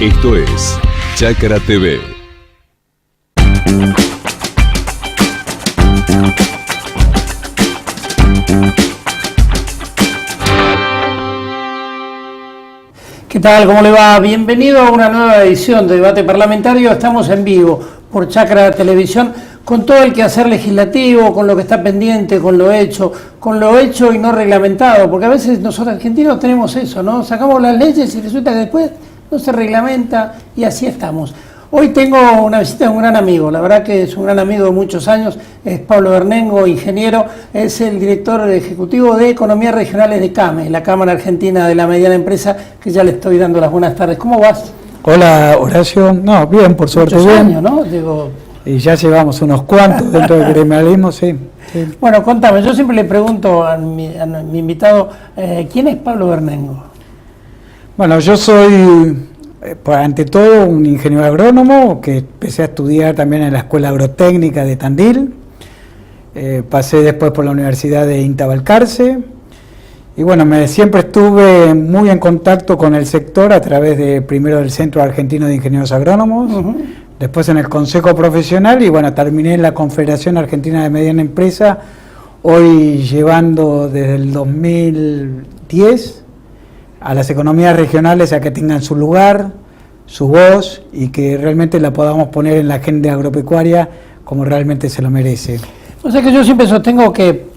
Esto es Chácara TV. ¿Qué tal? ¿Cómo le va? Bienvenido a una nueva edición de Debate Parlamentario. Estamos en vivo por Chácara Televisión con todo el quehacer legislativo, con lo que está pendiente, con lo hecho y no reglamentado, porque a veces nosotros argentinos tenemos eso, ¿no? Sacamos las leyes y resulta que después no se reglamenta y así estamos. Hoy tengo una visita de un gran amigo, la verdad que es un gran amigo de muchos años, es Pablo Bernengo, ingeniero, es el director ejecutivo de Economías Regionales de CAME, la Cámara Argentina de la Mediana Empresa, que ya le estoy dando las buenas tardes. ¿Cómo vas? Hola, Horacio. No, bien, por suerte, muchos bien. Años, ¿no? Digo... Y ya llevamos unos cuantos dentro del gremialismo, sí. Bueno, contame, yo siempre le pregunto a mi invitado, ¿quién es Pablo Bernengo? Bueno, yo soy, ante todo, un ingeniero agrónomo que empecé a estudiar también en la Escuela Agrotécnica de Tandil. Pasé después por la Universidad de INTA Balcarce. Y bueno, siempre estuve muy en contacto con el sector a través de primero del Centro Argentino de Ingenieros Agrónomos, después en el Consejo Profesional y bueno, terminé en la Confederación Argentina de Mediana Empresa, hoy llevando desde el 2010 a las economías regionales a que tengan su lugar, su voz y que realmente la podamos poner en la agenda agropecuaria como realmente se lo merece. O sea que yo siempre sostengo que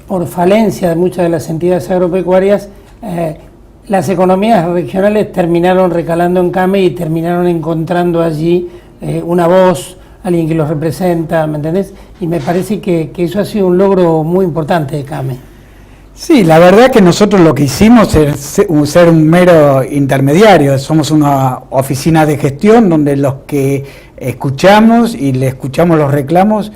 por falencia de muchas de las entidades agropecuarias, las economías regionales terminaron recalando en CAME y terminaron encontrando allí una voz, alguien que los representa, ¿me entendés? Y me parece que eso ha sido un logro muy importante de CAME. Sí, la verdad que nosotros lo que hicimos es ser un mero intermediario, somos una oficina de gestión donde los que escuchamos y le escuchamos los reclamos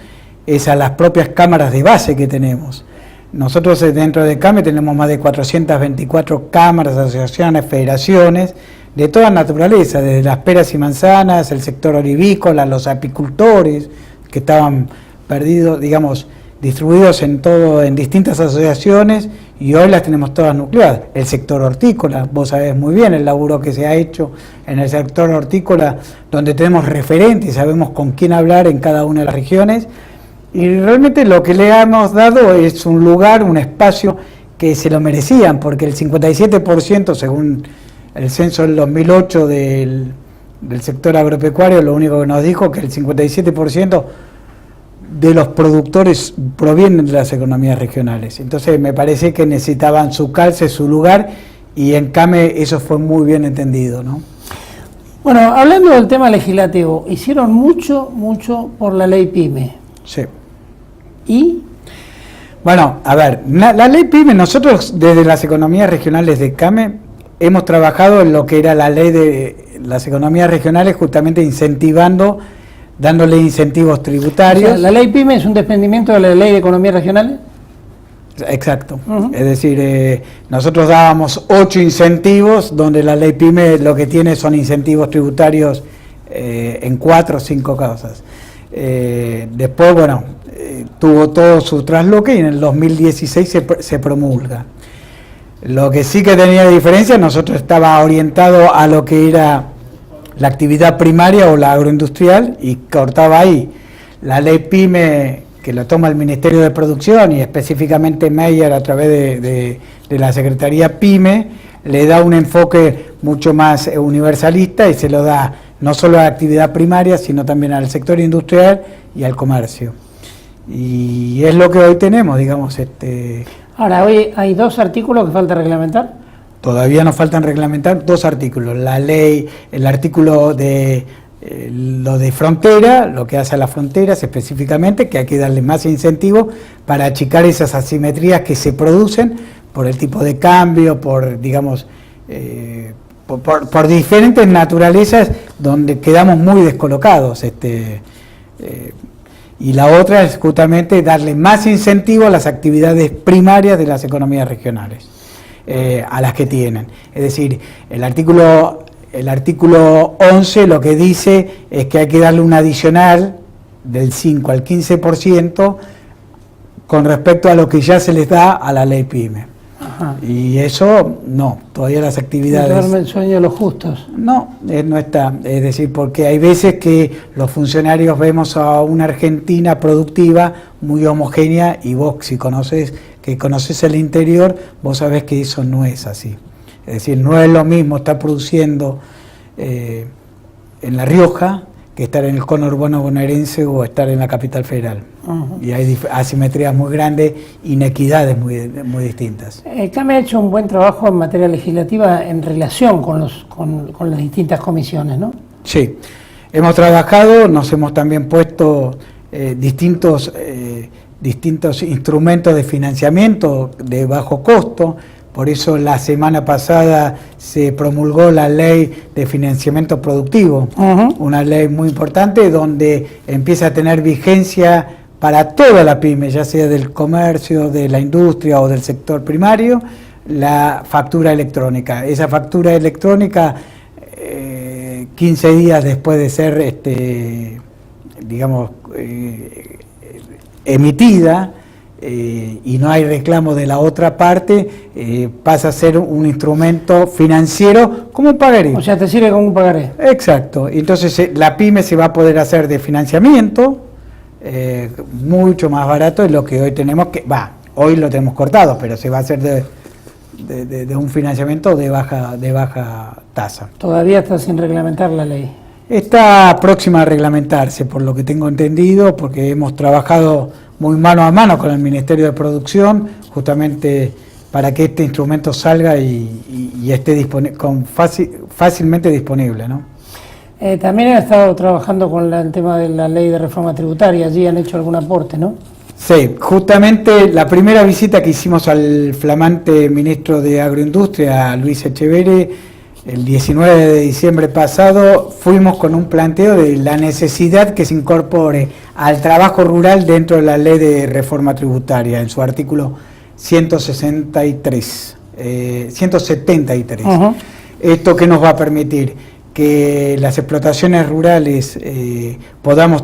es a las propias cámaras de base que tenemos. Nosotros dentro de CAME tenemos más de 424 cámaras, asociaciones, federaciones, de toda naturaleza, desde las peras y manzanas, el sector olivícola, los apicultores, que estaban perdidos, digamos, distribuidos en distintas asociaciones, y hoy las tenemos todas nucleadas. El sector hortícola, vos sabés muy bien el laburo que se ha hecho en el sector hortícola, donde tenemos referentes, sabemos con quién hablar en cada una de las regiones, y realmente lo que le hemos dado es un lugar, un espacio que se lo merecían, porque el 57%, según el censo del 2008 del sector agropecuario, lo único que nos dijo que el 57% de los productores provienen de las economías regionales. Entonces me parece que necesitaban su calce, su lugar, y en CAME eso fue muy bien entendido, ¿no? Bueno, hablando del tema legislativo, hicieron mucho por la ley PYME. Sí. ¿Y? Bueno, a ver, la ley PYME, nosotros desde las economías regionales de CAME hemos trabajado en lo que era la ley de las economías regionales, justamente incentivando, dándole incentivos tributarios. O sea, ¿la ley PYME es un desprendimiento de la ley de economías regionales? Exacto. Es decir, nosotros dábamos 8 incentivos, donde la ley PYME lo que tiene son incentivos tributarios en 4 o 5 causas. Después, bueno, tuvo todo su trasloque y en el 2016 se promulga. Lo que sí que tenía diferencia, nosotros estaba orientado a lo que era la actividad primaria o la agroindustrial y cortaba ahí. La ley PYME, que lo toma el Ministerio de Producción y específicamente Meyer a través de la Secretaría PYME, le da un enfoque mucho más universalista y se lo da no solo a la actividad primaria, sino también al sector industrial y al comercio. Y es lo que hoy tenemos, digamos. Ahora, hoy hay 2 artículos que falta reglamentar. Todavía nos faltan reglamentar 2 artículos. La ley, el artículo de lo de frontera, lo que hace a las fronteras específicamente, que hay que darle más incentivos para achicar esas asimetrías que se producen por el tipo de cambio, por, digamos, por diferentes naturalezas donde quedamos muy descolocados. Y la otra es justamente darle más incentivo a las actividades primarias de las economías regionales, a las que tienen. Es decir, el artículo 11 lo que dice es que hay que darle un adicional del 5 al 15% con respecto a lo que ya se les da a la ley PYME. Ajá. Y eso, no, todavía las actividades... No duerme el sueño de los justos. No, no está. Es decir, porque hay veces que los funcionarios vemos a una Argentina productiva muy homogénea y vos, si conoces el interior, vos sabés que eso no es así. Es decir, no es lo mismo estar produciendo en La Rioja que estar en el conurbano bonaerense o estar en la capital federal. Y hay asimetrías muy grandes, inequidades muy distintas. CAME ha hecho un buen trabajo en materia legislativa en relación con las distintas comisiones, ¿no? Sí, hemos trabajado, nos hemos también puesto distintos instrumentos de financiamiento de bajo costo. Por eso la semana pasada se promulgó la ley de financiamiento productivo, una ley muy importante donde empieza a tener vigencia para toda la pyme, ya sea del comercio, de la industria o del sector primario, la factura electrónica. Esa factura electrónica, 15 días después de ser, emitida, y no hay reclamo de la otra parte, pasa a ser un instrumento financiero como un pagaré. O sea, te sirve como un pagaré. Exacto. Entonces la pyme se va a poder hacer de financiamiento mucho más barato de lo que hoy tenemos, hoy lo tenemos cortado, pero se va a hacer de un financiamiento de baja tasa. Todavía está sin reglamentar la ley. Está próxima a reglamentarse, por lo que tengo entendido, porque hemos trabajado muy mano a mano con el Ministerio de Producción, justamente para que este instrumento salga y esté fácilmente disponible, ¿no? También han estado trabajando con el tema de la ley de reforma tributaria, allí han hecho algún aporte, ¿no? Sí, justamente la primera visita que hicimos al flamante ministro de Agroindustria, Luis Echeverri, el 19 de diciembre pasado, fuimos con un planteo de la necesidad que se incorpore al trabajo rural dentro de la ley de reforma tributaria, en su artículo 173. ¿Esto qué nos va a permitir? Que las explotaciones rurales podamos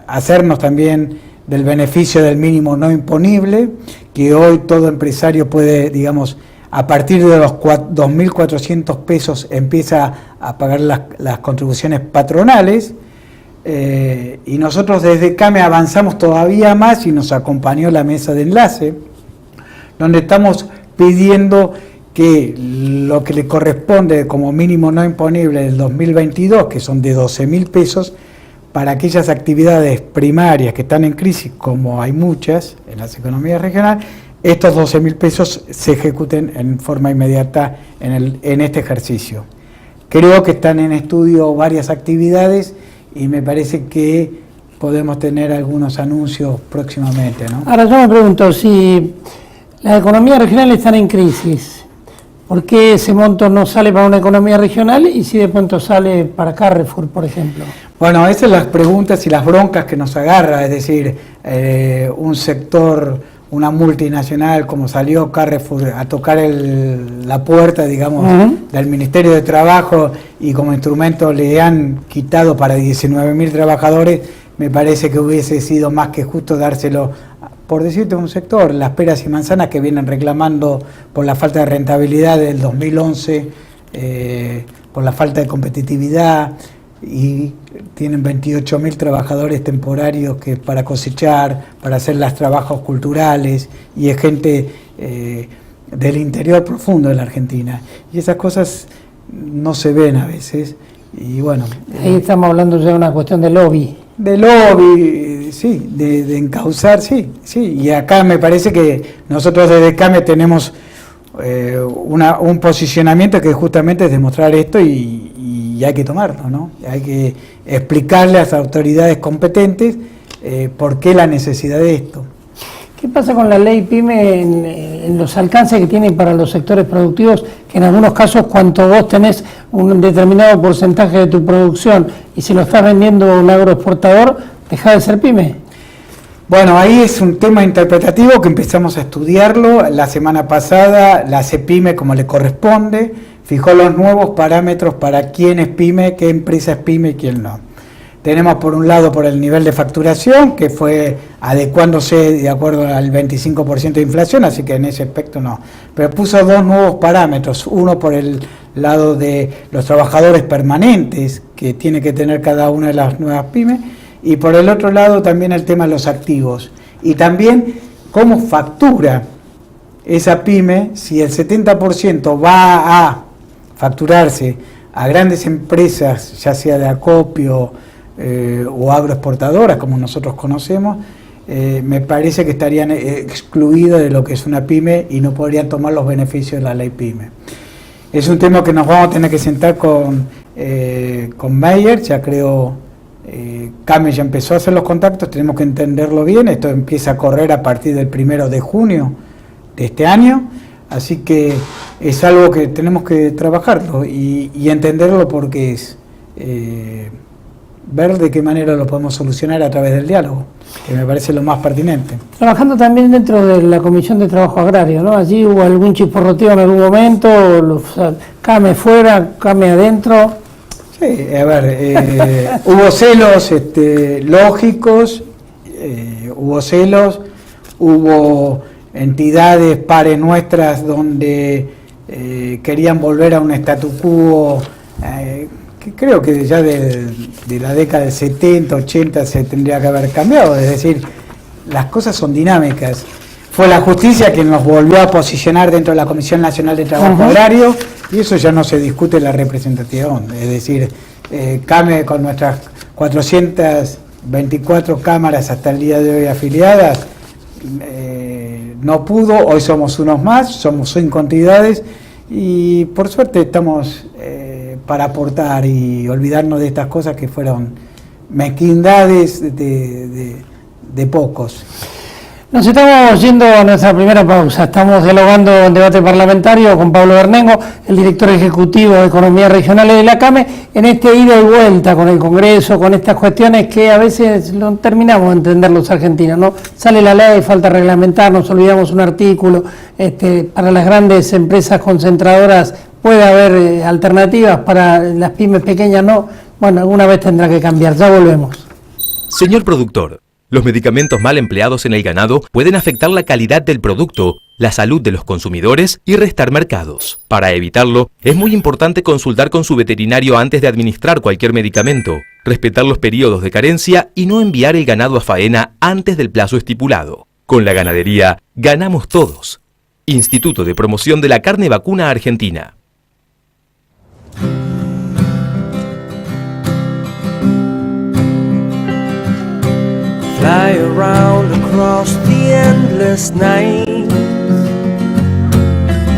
hacernos también del beneficio del mínimo no imponible, que hoy todo empresario puede, digamos, a partir de los 2.400 pesos empieza a pagar las contribuciones patronales, y nosotros desde CAME avanzamos todavía más y nos acompañó la mesa de enlace, donde estamos pidiendo que lo que le corresponde como mínimo no imponible del 2022, que son de 12.000 pesos, para aquellas actividades primarias que están en crisis, como hay muchas en las economías regionales, estos 12.000 pesos se ejecuten en forma inmediata en este ejercicio. Creo que están en estudio varias actividades y me parece que podemos tener algunos anuncios próximamente, ¿no? Ahora yo me pregunto, si las economías regionales están en crisis, ¿por qué ese monto no sale para una economía regional y si de pronto sale para Carrefour, por ejemplo? Bueno, esas son las preguntas y las broncas que nos agarra, es decir, un sector, una multinacional como salió Carrefour a tocar la puerta, digamos, del Ministerio de Trabajo y como instrumento le han quitado para 19.000 trabajadores, me parece que hubiese sido más que justo dárselo, por decirte, un sector, las peras y manzanas que vienen reclamando por la falta de rentabilidad del 2011, por la falta de competitividad, y tienen 28.000 trabajadores temporarios que para cosechar, para hacer los trabajos culturales, y es gente del interior profundo de la Argentina. Y esas cosas no se ven a veces, y bueno... Ahí estamos hablando ya de una cuestión de lobby. De lobby, sí, de encauzar, sí, y acá me parece que nosotros desde CAME tenemos un posicionamiento que justamente es demostrar esto y hay que tomarlo, ¿no? Hay que explicarle a las autoridades competentes por qué la necesidad de esto. ¿Qué pasa con la ley PYME en los alcances que tiene para los sectores productivos, que en algunos casos cuanto vos tenés un determinado porcentaje de tu producción y si lo estás vendiendo a un agroexportador, deja de ser PYME? Bueno, ahí es un tema interpretativo que empezamos a estudiarlo. La semana pasada la CEPYME, como le corresponde, fijó los nuevos parámetros para quién es PYME, qué empresa es PYME y quién no. tenemos por un lado por el nivel de facturación, que fue adecuándose de acuerdo al 25% de inflación, así que en ese aspecto no. Pero puso dos nuevos parámetros, uno por el lado de los trabajadores permanentes, que tiene que tener cada una de las nuevas pymes, y por el otro lado también el tema de los activos. Y también cómo factura esa pyme, si el 70% va a facturarse a grandes empresas, ya sea de acopio o agroexportadoras, como nosotros conocemos, me parece que estarían excluidos de lo que es una pyme y no podrían tomar los beneficios de la ley pyme. Es un tema que nos vamos a tener que sentar con Mayer, ya creo, CAME ya empezó a hacer los contactos, tenemos que entenderlo bien, esto empieza a correr a partir del 1 de junio de este año, así que es algo que tenemos que trabajarlo y entenderlo, porque es ver de qué manera lo podemos solucionar a través del diálogo, que me parece lo más pertinente. Trabajando también dentro de la Comisión de Trabajo Agrario, ¿no? Allí hubo algún chisporroteo en algún momento, CAME fuera, CAME adentro. Sí, a ver, hubo celos lógicos, hubo celos, hubo entidades pares nuestras donde querían volver a un statu quo que creo que ya de la década del 70, 80 se tendría que haber cambiado, es decir, las cosas son dinámicas. Fue la justicia quien nos volvió a posicionar dentro de la Comisión Nacional de Trabajo Agrario, y eso ya no se discute en la representación, es decir, CAME con nuestras 424 cámaras hasta el día de hoy afiliadas, no pudo, hoy somos unos más, somos 5 entidades y por suerte estamos para aportar y olvidarnos de estas cosas que fueron mezquindades de pocos. Nos estamos yendo a nuestra primera pausa. Estamos dialogando en debate parlamentario con Pablo Bernengo, el director ejecutivo de Economía Regionales de la CAME, en este ida y vuelta con el Congreso, con estas cuestiones que a veces no terminamos de entender los argentinos, ¿no? Sale la ley, falta reglamentar, nos olvidamos un artículo, para las grandes empresas concentradoras puede haber alternativas, para las pymes pequeñas no. Bueno, alguna vez tendrá que cambiar. Ya volvemos. Señor productor, los medicamentos mal empleados en el ganado pueden afectar la calidad del producto, la salud de los consumidores y restar mercados. Para evitarlo, es muy importante consultar con su veterinario antes de administrar cualquier medicamento, respetar los periodos de carencia y no enviar el ganado a faena antes del plazo estipulado. Con la ganadería, ganamos todos. Instituto de Promoción de la Carne Vacuna Argentina. Fly around across the endless night,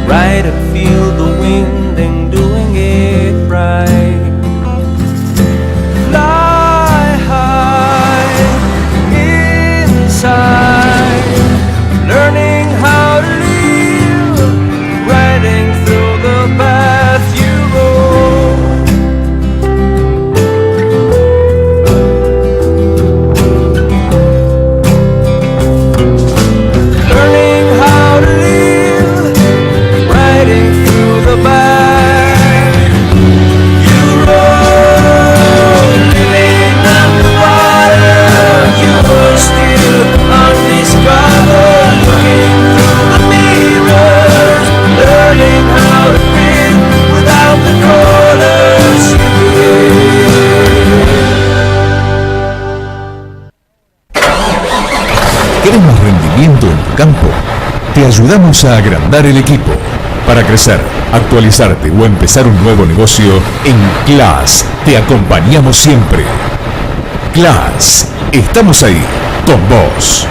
ride and feel the wind and doing it right. Fly high inside, learning how to live, riding through the path you roam. ¿Quieres más rendimiento en tu campo? Te ayudamos a agrandar el equipo. Para crecer, actualizarte o empezar un nuevo negocio, en CLAS te acompañamos siempre. CLAS, estamos ahí, con vos.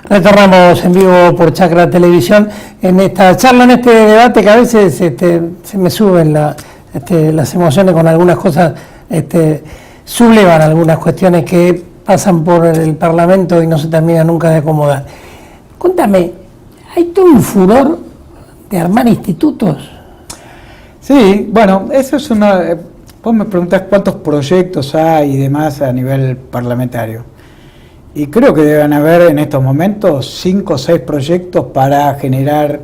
Retornamos en vivo por Chacra Televisión en esta charla, en este debate que a veces se me suben las emociones con algunas cosas, sublevan algunas cuestiones que pasan por el Parlamento y no se terminan nunca de acomodar. Cuéntame, ¿hay todo un furor de armar institutos? Sí, bueno, eso es vos me preguntás cuántos proyectos hay y demás a nivel parlamentario. Y creo que deben haber en estos momentos 5 o 6 proyectos para generar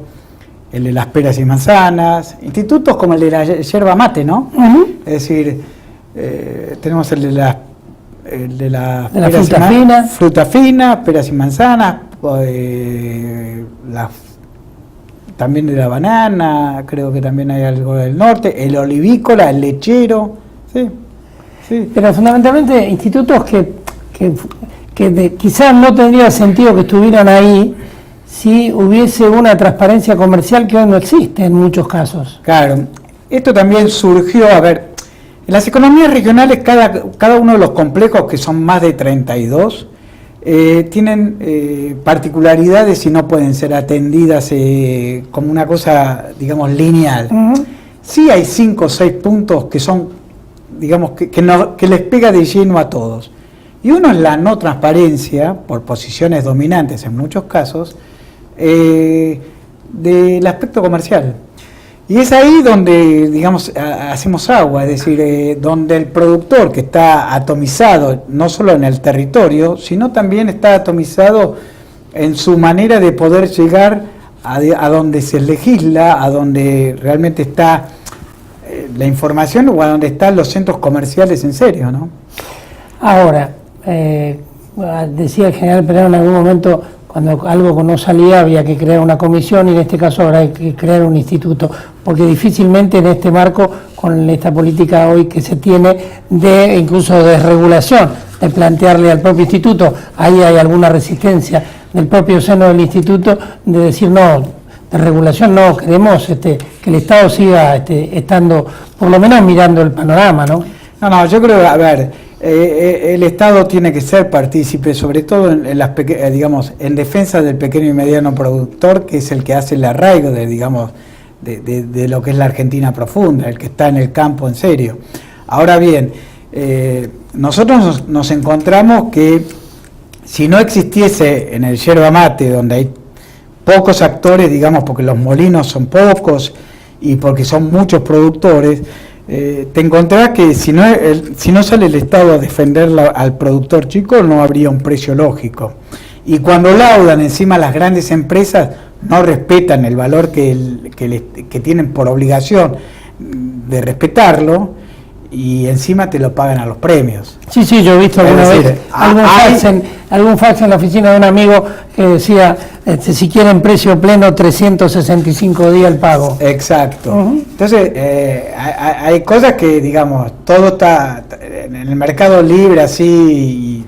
el de las peras y manzanas, institutos como el de la yerba mate, ¿no? Es decir, tenemos el de la fruta fina, peras y manzanas, también de la banana, creo que también hay algo del norte, el olivícola, el lechero, sí. Pero fundamentalmente institutos que quizás no tendría sentido que estuvieran ahí si hubiese una transparencia comercial que hoy no existe en muchos casos. Claro, esto también surgió, en las economías regionales cada uno de los complejos, que son más de 32, tienen particularidades y no pueden ser atendidas como una cosa, digamos, lineal. Sí hay 5 o 6 puntos que son, digamos, que les pega de lleno a todos. Y uno es la no transparencia, por posiciones dominantes en muchos casos, del aspecto comercial. Y es ahí donde, digamos, hacemos agua, es decir, donde el productor, que está atomizado no solo en el territorio, sino también está atomizado en su manera de poder llegar a donde se legisla, a donde realmente está la información o a donde están los centros comerciales en serio, ¿no? Ahora, decía el general Pereira en algún momento, cuando algo no salía había que crear una comisión, y en este caso ahora hay que crear un instituto, porque difícilmente en este marco, con esta política hoy que se tiene de incluso de desregulación, de plantearle al propio instituto, ahí hay alguna resistencia del propio seno del instituto de decir no, de regulación no, queremos que el Estado siga estando, por lo menos mirando el panorama, ¿no? No, yo creo, el Estado tiene que ser partícipe, sobre todo en las digamos, en defensa del pequeño y mediano productor, que es el que hace el arraigo de lo que es la Argentina profunda, el que está en el campo en serio. Ahora bien, nosotros nos encontramos que si no existiese en el yerba mate, donde hay pocos actores, digamos, porque los molinos son pocos y porque son muchos productores, te encontrás que si no sale el Estado a defender al productor chico, no habría un precio lógico. Y cuando laudan encima las grandes empresas, no respetan el valor que tienen por obligación de respetarlo, y encima te lo pagan a los premios. Sí, yo he visto alguna vez algún fax en la oficina de un amigo que decía, si quieren precio pleno, 365 días el pago. Exacto. Entonces, hay cosas que, digamos, todo está en el mercado libre, así,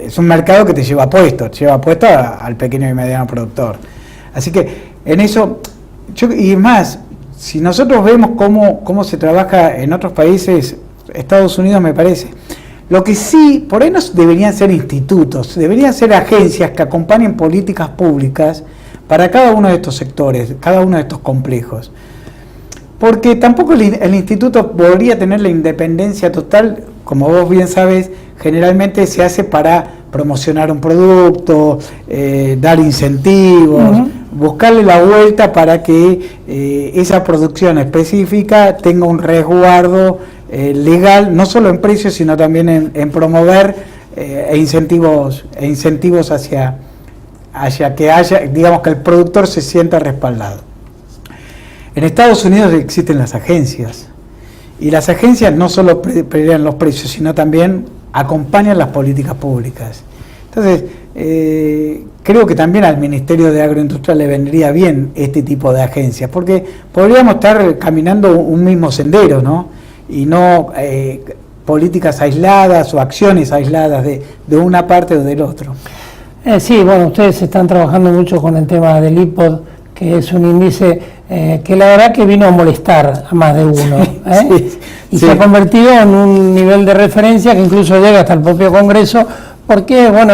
es un mercado que te lleva puesto al pequeño y mediano productor. Así que, en eso, y más, si nosotros vemos cómo se trabaja en otros países, Estados Unidos me parece, lo que sí, por ahí no deberían ser institutos, deberían ser agencias que acompañen políticas públicas para cada uno de estos sectores, cada uno de estos complejos. Porque tampoco el instituto podría tener la independencia total, como vos bien sabes, generalmente se hace para promocionar un producto, dar incentivos, buscarle la vuelta para que esa producción específica tenga un resguardo legal, no solo en precios, sino también en promover incentivos hacia que haya, digamos, que el productor se sienta respaldado. En Estados Unidos existen las agencias, y las agencias no solo pelean los precios, sino también acompañan las políticas públicas. Entonces, creo que también al Ministerio de Agroindustria le vendría bien este tipo de agencias, porque podríamos estar caminando un mismo sendero, ¿no? Y no políticas aisladas o acciones aisladas de una parte o del otro. Sí, bueno, ustedes están trabajando mucho con el tema del IPOD, que es un índice que la verdad que vino a molestar a más de uno, se ha convertido en un nivel de referencia que incluso llega hasta el propio Congreso, porque bueno,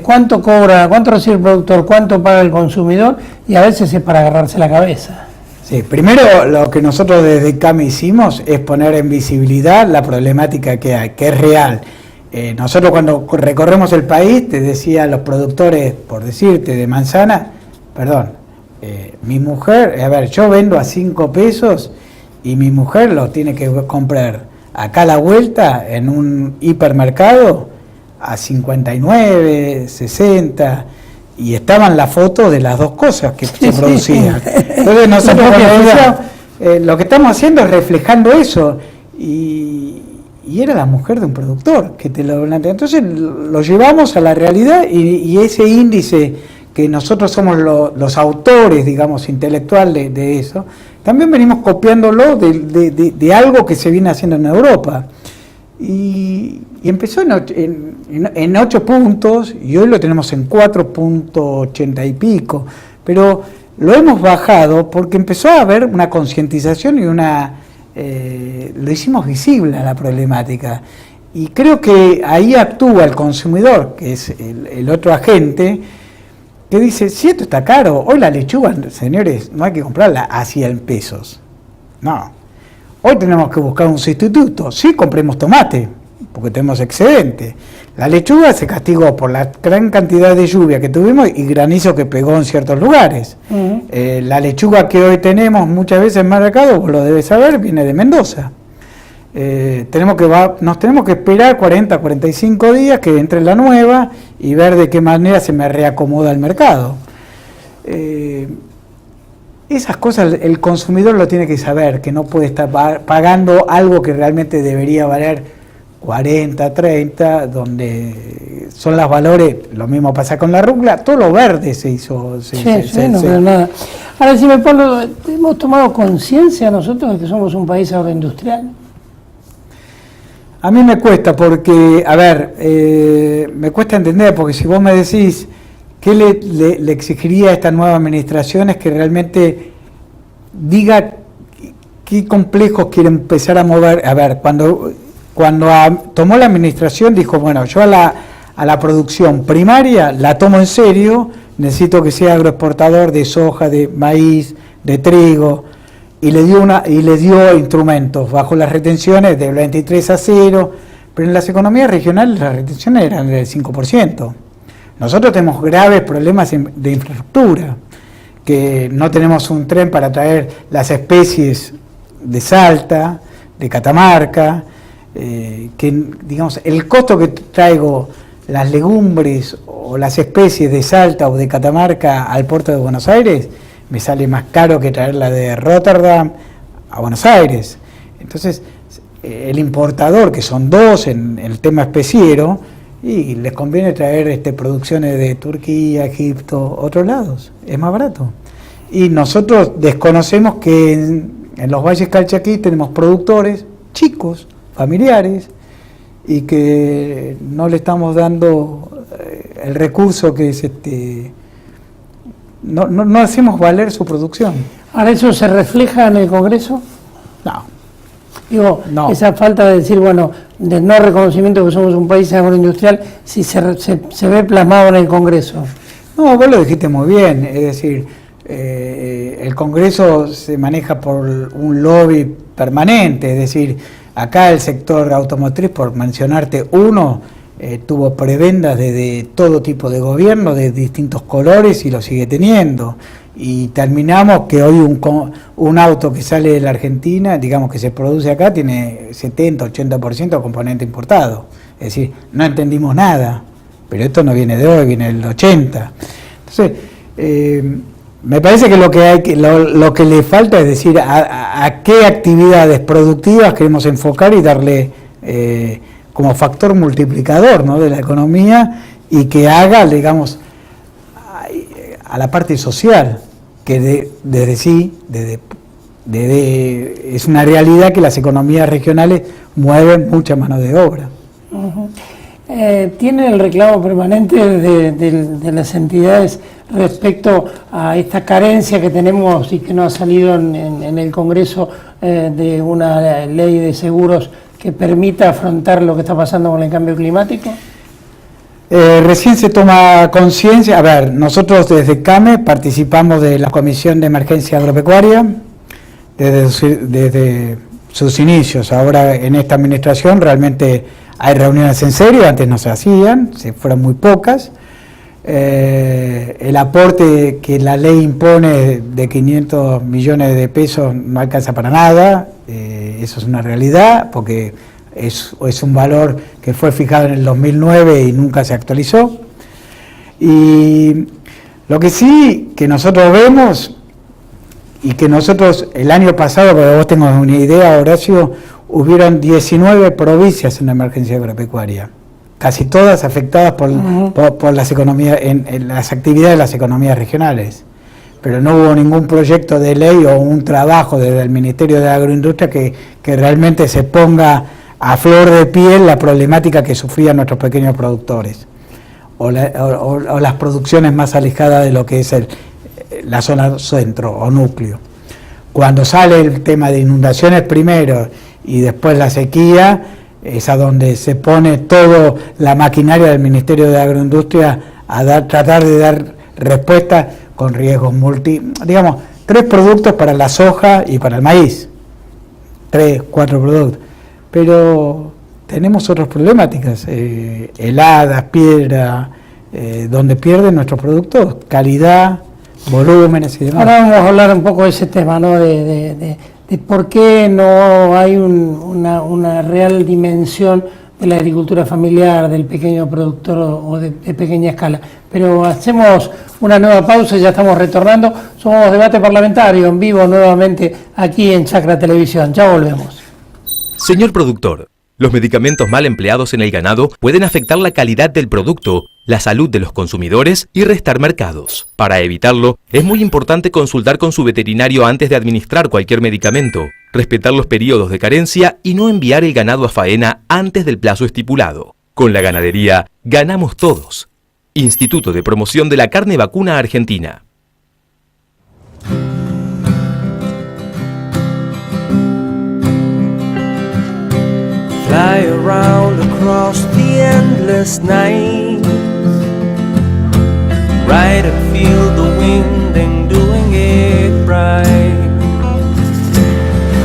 cuánto cobra, cuánto recibe el productor, cuánto paga el consumidor, y a veces es para agarrarse la cabeza. Sí, primero lo que nosotros desde CAME hicimos es poner en visibilidad la problemática que hay, que es real. Nosotros cuando recorremos el país, te decía a los productores, por decirte, de manzana, mi mujer, yo vendo a 5 pesos y mi mujer lo tiene que comprar acá a la vuelta, en un hipermercado, a 59, 60, y estaban las fotos de las dos cosas que se producían. Entonces nosotros lo que estamos haciendo es reflejando eso, y era la mujer de un productor que te lo plantea. Entonces lo llevamos a la realidad, y ese índice que nosotros somos los autores, digamos, intelectual de eso, también venimos copiándolo de algo que se viene haciendo en Europa. Y empezó en 8 puntos, y hoy lo tenemos en 4.80 y pico, pero lo hemos bajado porque empezó a haber una concientización y lo hicimos visible a la problemática. Y creo que ahí actúa el consumidor, que es el otro agente, que dice, si esto está caro, hoy la lechuga, señores, no hay que comprarla a 100 pesos. No. Hoy tenemos que buscar un sustituto. Sí, compremos tomate, porque tenemos excedente. La lechuga se castigó por la gran cantidad de lluvia que tuvimos y granizo que pegó en ciertos lugares. La lechuga que hoy tenemos muchas veces en mercado, vos lo debes saber, viene de Mendoza. Nos tenemos que esperar 40, 45 días que entre la nueva y ver de qué manera se me reacomoda el mercado. Esas cosas el consumidor lo tiene que saber, que no puede estar pagando algo que realmente debería valer 40, 30, donde son los valores. Lo mismo pasa con la rúcula, todo lo verde se hizo. Nada. Ahora, decime, Pablo, ¿hemos tomado conciencia nosotros de que somos un país agroindustrial? A mí me cuesta porque, me cuesta entender, porque si vos me decís qué le exigiría a esta nueva administración, es que realmente diga qué complejos quiere empezar a mover. Cuando tomó la administración dijo, bueno, yo a la producción primaria la tomo en serio, necesito que sea agroexportador de soja, de maíz, de trigo, y le dio instrumentos bajo las retenciones del 23 a 0, pero en las economías regionales las retenciones eran del 5%. Nosotros tenemos graves problemas de infraestructura, que no tenemos un tren para traer las especies de Salta, de Catamarca, que digamos el costo que traigo las legumbres o las especies de Salta o de Catamarca al puerto de Buenos Aires me sale más caro que traerla de Rotterdam a Buenos Aires. Entonces el importador, que son dos en el tema especiero, y les conviene traer producciones de Turquía, Egipto, otros lados, es más barato. Y nosotros desconocemos que en los valles calchaquí tenemos productores chicos, familiares, y que no le estamos dando el recurso que es no hacemos valer su producción. ¿Ahora eso se refleja en el Congreso? No. Digo, no. Esa falta de decir, bueno, del no reconocimiento que somos un país agroindustrial, si se ve plasmado en el Congreso. No, vos lo dijiste muy bien, es decir, el Congreso se maneja por un lobby permanente, es decir, acá el sector automotriz, por mencionarte uno, tuvo prebendas de todo tipo de gobierno, de distintos colores, y lo sigue teniendo. Y terminamos que hoy un auto que sale de la Argentina, digamos que se produce acá, tiene 70-80% de componente importado. Es decir, no entendimos nada, pero esto no viene de hoy, viene del 80. Entonces, me parece que lo que le falta es decir a qué actividades productivas queremos enfocar y darle como factor multiplicador, ¿no?, de la economía, y que haga, digamos, a la parte social, que es una realidad que las economías regionales mueven mucha mano de obra. Uh-huh. ¿Tiene el reclamo permanente de las entidades respecto a esta carencia que tenemos y que no ha salido en el Congreso de una ley de seguros que permita afrontar lo que está pasando con el cambio climático? Recién se toma conciencia. Nosotros desde CAME participamos de la Comisión de Emergencia Agropecuaria desde sus inicios. Ahora en esta administración realmente hay reuniones en serio, antes no se hacían, fueron muy pocas. el aporte que la ley impone de 500 millones de pesos no alcanza para nada, eso es una realidad, porque es un valor que fue fijado en el 2009 y nunca se actualizó. Y lo que sí que nosotros vemos, y que nosotros el año pasado, para vos tengas una idea, Horacio, hubieron 19 provincias en la emergencia agropecuaria, casi todas afectadas por las economías, en las actividades de las economías regionales. Pero no hubo ningún proyecto de ley o un trabajo desde el Ministerio de Agroindustria que realmente se ponga a flor de piel la problemática que sufrían nuestros pequeños productores, o las producciones más alejadas de lo que es la zona centro o núcleo. Cuando sale el tema de inundaciones primero y después la sequía, es a donde se pone toda la maquinaria del Ministerio de Agroindustria a tratar de dar respuesta con riesgos digamos, 3 productos para la soja y para el maíz, 3, 4 productos, pero tenemos otras problemáticas, heladas, piedra, donde pierden nuestros productos, calidad, volúmenes y demás. Ahora vamos a hablar un poco de ese tema, ¿no? De por qué no hay una real dimensión de la agricultura familiar, del pequeño productor o de pequeña escala. Pero hacemos una nueva pausa y ya estamos retornando. Somos Debate Parlamentario en vivo nuevamente aquí en Chacra Televisión. Ya volvemos. Señor productor, los medicamentos mal empleados en el ganado pueden afectar la calidad del producto, la salud de los consumidores y restar mercados. Para evitarlo, es muy importante consultar con su veterinario antes de administrar cualquier medicamento, respetar los periodos de carencia y no enviar el ganado a faena antes del plazo estipulado. Con la ganadería, ganamos todos. Instituto de Promoción de la Carne Vacuna Argentina. Fly around across the endless night, ride and feel the wind and doing it right.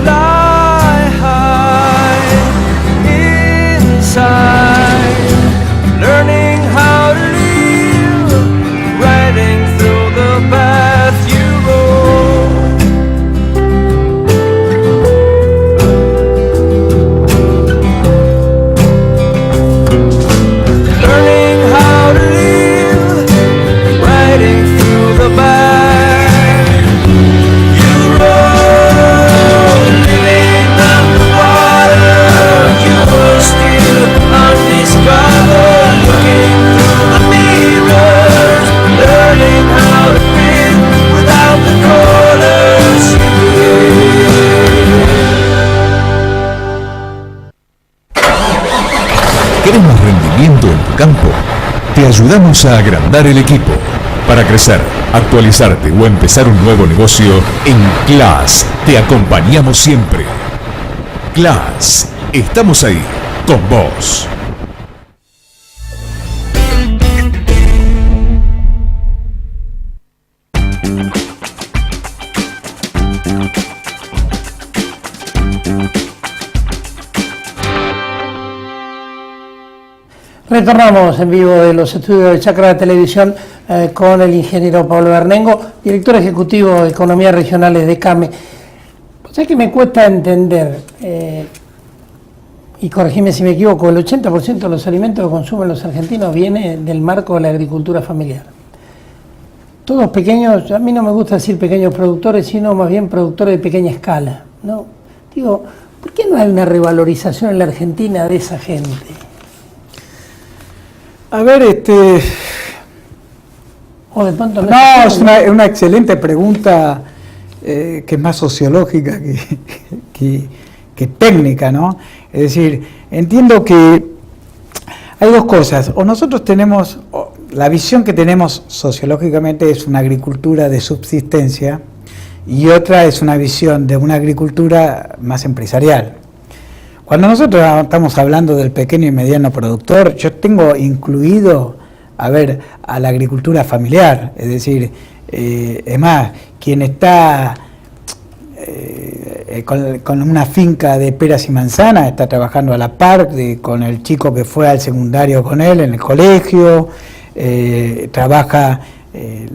Fly high inside, learning how to live, riding through the path you roll. Learning how to live, riding through the back you roll, living underwater, you are still undiscovered, looking through the mirrors, learning how to breathe without the colors you ¿Querés más rendimiento en tu campo? Te ayudamos a agrandar el equipo. Para crecer, actualizarte o empezar un nuevo negocio, en CLAS te acompañamos siempre. CLAS, estamos ahí, con vos. Retornamos en vivo de los estudios de Chacra Televisión con el ingeniero Pablo Bernengo, director ejecutivo de Economías Regionales de CAME. O sea que me cuesta entender, y corregime si me equivoco, el 80% de los alimentos que consumen los argentinos viene del marco de la agricultura familiar. Todos pequeños, a mí no me gusta decir pequeños productores, sino más bien productores de pequeña escala, ¿no? Digo, ¿por qué no hay una revalorización en la Argentina de esa gente? A ver, O de pronto no, es una excelente pregunta, que es más sociológica que técnica, ¿no? Es decir, entiendo que hay dos cosas. O nosotros tenemos, la visión que tenemos sociológicamente es una agricultura de subsistencia, y otra es una visión de una agricultura más empresarial. Cuando nosotros estamos hablando del pequeño y mediano productor, yo tengo incluido a la agricultura familiar, es decir, es más, quien está con una finca de peras y manzanas está trabajando a la par con el chico que fue al secundario con él en el colegio, trabaja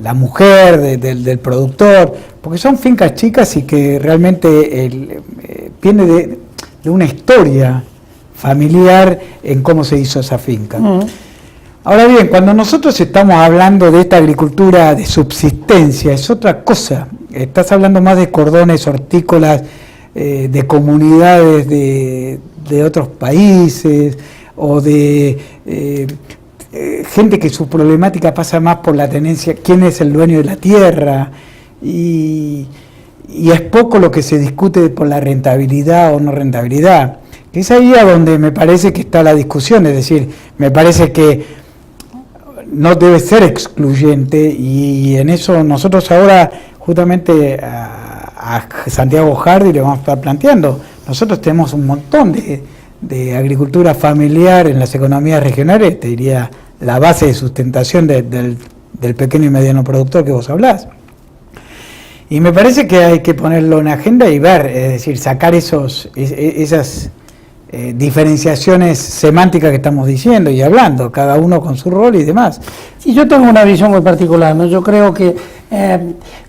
la mujer del productor, porque son fincas chicas y que realmente viene de una historia familiar en cómo se hizo esa finca. Ahora bien, cuando nosotros estamos hablando de esta agricultura de subsistencia, es otra cosa. Estás hablando más de cordones hortícolas, de comunidades de otros países, o de gente que su problemática pasa más por la tenencia, quién es el dueño de la tierra, y es poco lo que se discute por la rentabilidad o no rentabilidad. Es ahí a donde me parece que está la discusión, es decir, me parece que no debe ser excluyente, y en eso nosotros ahora justamente a Santiago Hardy le vamos a estar planteando. Nosotros tenemos un montón de agricultura familiar en las economías regionales, te diría la base de sustentación del pequeño y mediano productor que vos hablás. Y me parece que hay que ponerlo en agenda y ver, es decir, sacar esas diferenciaciones semánticas que estamos diciendo y hablando, cada uno con su rol y demás. Sí, yo tengo una visión muy particular, ¿no? Yo creo que la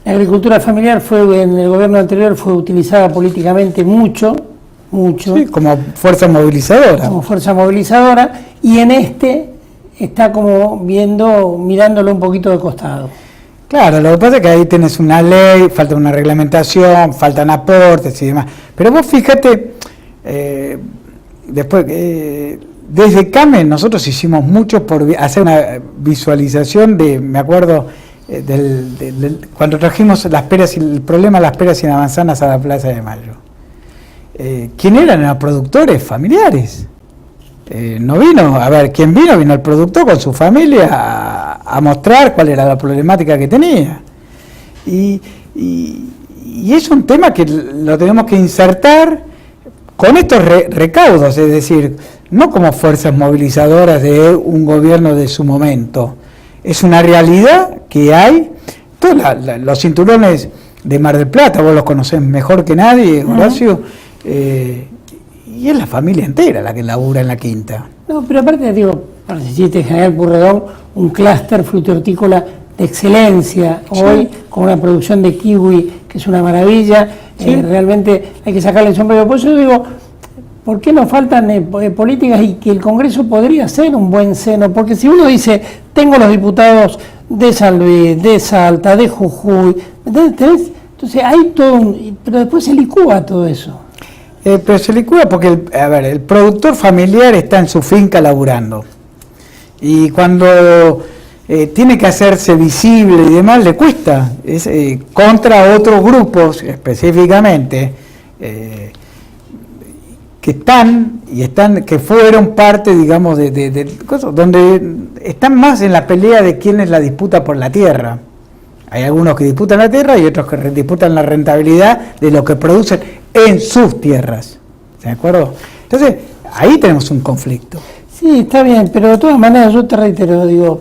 agricultura familiar en el gobierno anterior fue utilizada políticamente mucho. Sí, como fuerza movilizadora. Como fuerza movilizadora, y en está como mirándolo un poquito de costado. Claro, lo que pasa es que ahí tenés una ley, falta una reglamentación, faltan aportes y demás. Pero vos fíjate, después, desde CAME nosotros hicimos mucho por hacer una visualización me acuerdo, cuando trajimos las peras, el problema de las peras y las manzanas a la Plaza de Mayo. ¿Quién eran los productores familiares? No vino, a ver, ¿quién vino? Vino el productor con su familia a mostrar cuál era la problemática que tenía. Y es un tema que lo tenemos que insertar con estos recaudos, es decir, no como fuerzas movilizadoras de un gobierno de su momento. Es una realidad que hay. Todos los cinturones de Mar del Plata, vos los conocés mejor que nadie, Horacio, y es la familia entera la que labura en la quinta. No, pero aparte, digo, para decirte, General Purredón, un clúster frutícola de excelencia, sí. Hoy con una producción de kiwi que es una maravilla, sí. Realmente hay que sacarle el sombrero. Por eso digo, ¿por qué nos faltan políticas y que el Congreso podría ser un buen seno? Porque si uno dice, tengo los diputados de San Luis, de Salta, de Jujuy, ¿entendés? Entonces hay todo pero después se licúa todo eso. Pero se licúa porque, el productor familiar está en su finca laburando. Y cuando tiene que hacerse visible y demás, le cuesta. Es contra otros grupos específicamente que fueron parte, digamos, de cosas donde están más en la pelea de quién es la disputa por la tierra. Hay algunos que disputan la tierra y otros que disputan la rentabilidad de lo que producen en sus tierras. ¿De acuerdo? Entonces, ahí tenemos un conflicto. Sí, está bien, pero de todas maneras yo te reitero, digo,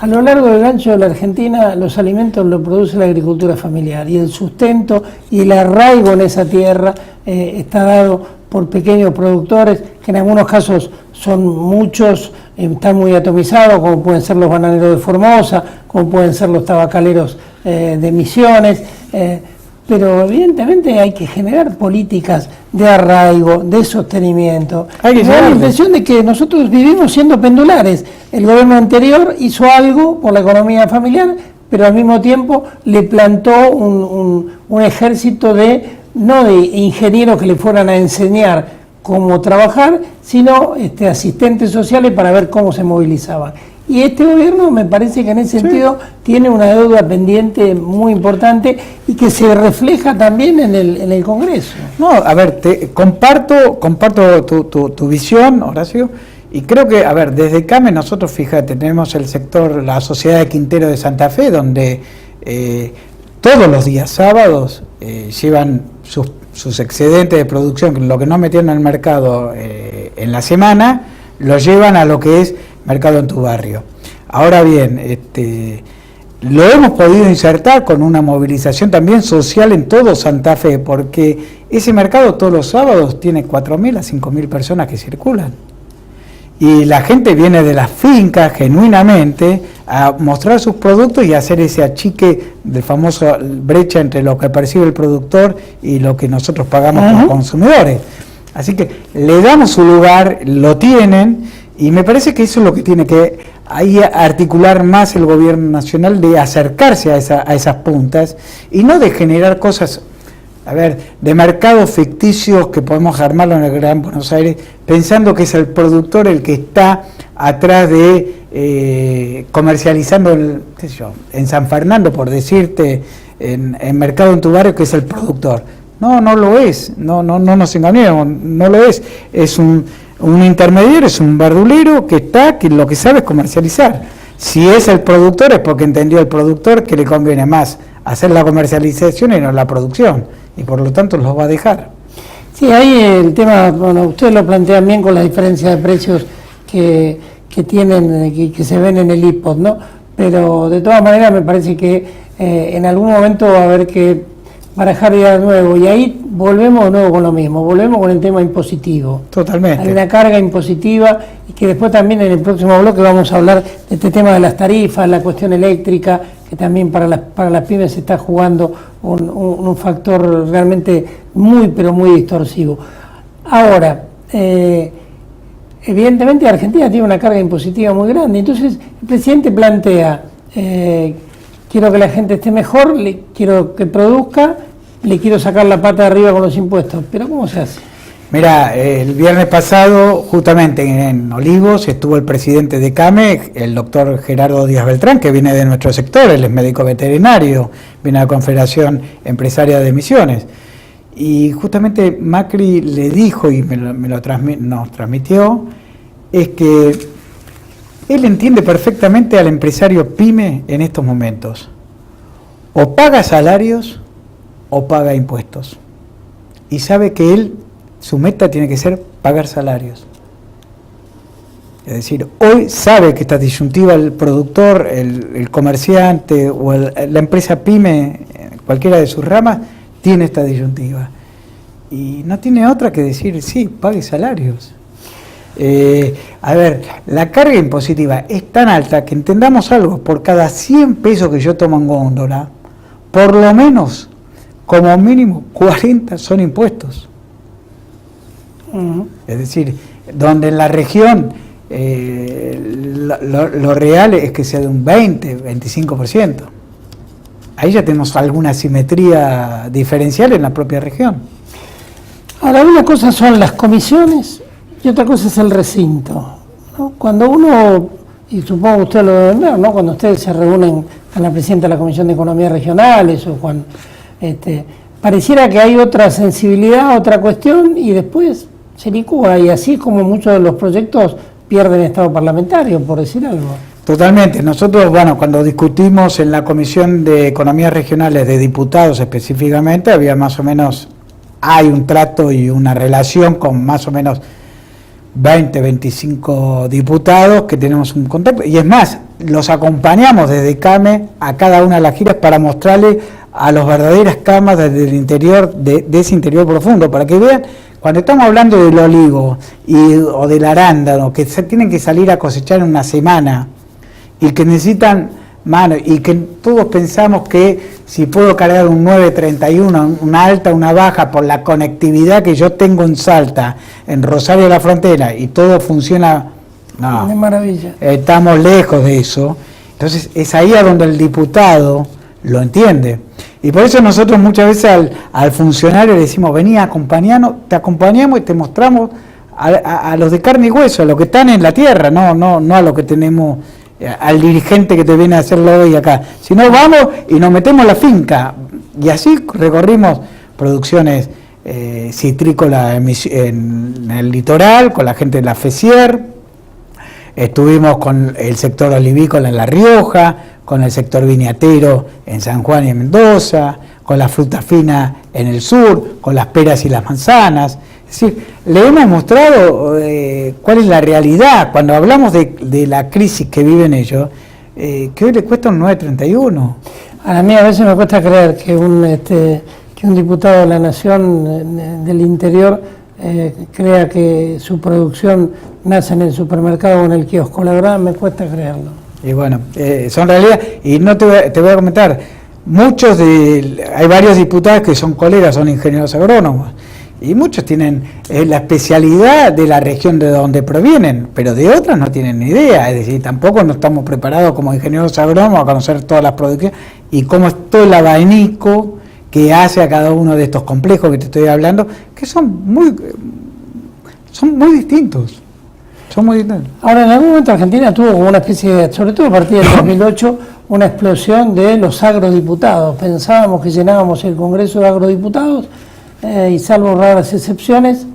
a lo largo del ancho de la Argentina los alimentos los produce la agricultura familiar y el sustento y el arraigo en esa tierra está dado por pequeños productores que en algunos casos son muchos, están muy atomizados, como pueden ser los bananeros de Formosa, como pueden ser los tabacaleros de Misiones, pero evidentemente hay que generar políticas de arraigo, de sostenimiento. Me da la impresión de que nosotros vivimos siendo pendulares. El gobierno anterior hizo algo por la economía familiar, pero al mismo tiempo le plantó un ejército no de ingenieros que le fueran a enseñar cómo trabajar, sino asistentes sociales para ver cómo se movilizaban. Y este gobierno me parece que en ese sentido tiene una deuda pendiente muy importante y que se refleja también en el Congreso. No, a ver, comparto tu visión, Horacio, y creo que, desde CAME nosotros, fíjate, tenemos el sector, la Sociedad de Quintero de Santa Fe, donde todos los días sábados llevan sus excedentes de producción, lo que no metieron en el mercado en la semana, lo llevan a lo que es mercado en tu barrio. Ahora bien, lo hemos podido insertar con una movilización también social en todo Santa Fe, porque ese mercado todos los sábados tiene 4.000 a 5.000 personas que circulan. Y la gente viene de las fincas genuinamente a mostrar sus productos y hacer ese achique del famoso brecha entre lo que percibe el productor y lo que nosotros pagamos como consumidores. Así que le damos su lugar, lo tienen, y me parece que eso es lo que tiene que ahí articular más el gobierno nacional, de acercarse a esas puntas y no de generar cosas, a ver, de mercados ficticios que podemos armarlo en el Gran Buenos Aires, pensando que es el productor el que está atrás de comercializando, qué sé yo, en San Fernando, por decirte, en Mercado en tu Barrio, que es el productor. No, no lo es, no nos engañemos, no lo es. Es un intermediario, es un verdulero que lo que sabe es comercializar. Si es el productor es porque entendió el productor que le conviene más hacer la comercialización y no la producción, y por lo tanto los va a dejar. Sí, ahí el tema, bueno, ustedes lo plantean bien con la diferencia de precios que tienen, que se ven en el IPOD, ¿no? Pero de todas maneras me parece que en algún momento va a haber que barajar de nuevo, y ahí volvemos de nuevo con lo mismo, volvemos con el tema impositivo. Totalmente. Hay una carga impositiva, y que después también en el próximo bloque vamos a hablar de este tema de las tarifas, la cuestión eléctrica, que también para las pymes se está jugando un factor realmente muy, pero muy distorsivo. Ahora, evidentemente Argentina tiene una carga impositiva muy grande, entonces el presidente plantea, quiero que la gente esté mejor, quiero que produzca, le quiero sacar la pata de arriba con los impuestos, pero ¿cómo se hace? Mira, el viernes pasado, justamente en Olivos, estuvo el presidente de CAME, el doctor Gerardo Díaz Beltrán, que viene de nuestro sector, él es médico veterinario, viene de la Confederación Empresaria de Misiones. Y justamente Macri le dijo, y nos transmitió, es que él entiende perfectamente al empresario pyme en estos momentos. O paga salarios o paga impuestos. Y sabe que su meta tiene que ser pagar salarios. Es decir, hoy sabe que esta disyuntiva el productor, el comerciante o la empresa pyme, cualquiera de sus ramas, tiene esta disyuntiva. Y no tiene otra que decir, sí, pague salarios. A ver, la carga impositiva es tan alta que entendamos algo: por cada 100 pesos que yo tomo en góndola, por lo menos, como mínimo, 40 son impuestos. Es decir, donde en la región lo real es que sea de un 20-25%. Ahí ya tenemos alguna asimetría diferencial en la propia región. Ahora, una cosa son las comisiones y otra cosa es el recinto, ¿no? Cuando uno, y supongo que usted lo debe ver, ¿no? Cuando ustedes se reúnen con la presidenta de la Comisión de Economía Regionales, o cuando pareciera que hay otra sensibilidad, otra cuestión, y después se licúa, y así es como muchos de los proyectos pierden estado parlamentario, por decir algo. Totalmente. Nosotros, bueno, cuando discutimos en la Comisión de Economías Regionales de Diputados específicamente, había más o menos, hay un trato y una relación con más o menos 20, 25 diputados que tenemos un contacto, y es más, los acompañamos desde CAME a cada una de las giras para mostrarle a las verdaderas camas desde el interior, de ese interior profundo, para que vean, cuando estamos hablando del olivo o del arándano, que tienen que salir a cosechar en una semana, y que necesitan mano, y que todos pensamos que si puedo cargar un 931, una alta, una baja, por la conectividad que yo tengo en Salta, en Rosario de la Frontera, y todo funciona, no, ¡qué maravilla! Estamos lejos de eso. Entonces es ahí a donde el diputado lo entiende. Y por eso nosotros muchas veces al funcionario le decimos, vení, acompañanos, te acompañamos y te mostramos a los de carne y hueso, a los que están en la tierra, no a los que tenemos, al dirigente que te viene a hacerlo hoy acá. Si no, vamos y nos metemos en la finca. Y así recorrimos producciones citrícolas en el litoral, con la gente de la FECIER, estuvimos con el sector olivícola en La Rioja, con el sector viñatero en San Juan y en Mendoza, con la fruta fina en el sur, con las peras y las manzanas. Es decir, le hemos mostrado cuál es la realidad cuando hablamos de la crisis que viven ellos, que hoy le cuesta un 9.31. A mí a veces me cuesta creer que un diputado de la Nación del interior crea que su producción nace en el supermercado o en el kiosco. La verdad me cuesta creerlo. Y bueno, son realidad. Y no te voy a comentar, hay varios diputados que son colegas, son ingenieros agrónomos, y muchos tienen la especialidad de la región de donde provienen, pero de otras no tienen ni idea. Es decir, tampoco no estamos preparados como ingenieros agrónomos a conocer todas las producciones y cómo es todo el abanico que hace a cada uno de estos complejos que te estoy hablando, que son muy distintos. Ahora, en algún momento Argentina tuvo como una especie de, sobre todo a partir del 2008, una explosión de los agrodiputados. Pensábamos que llenábamos el Congreso de agrodiputados y salvo raras excepciones,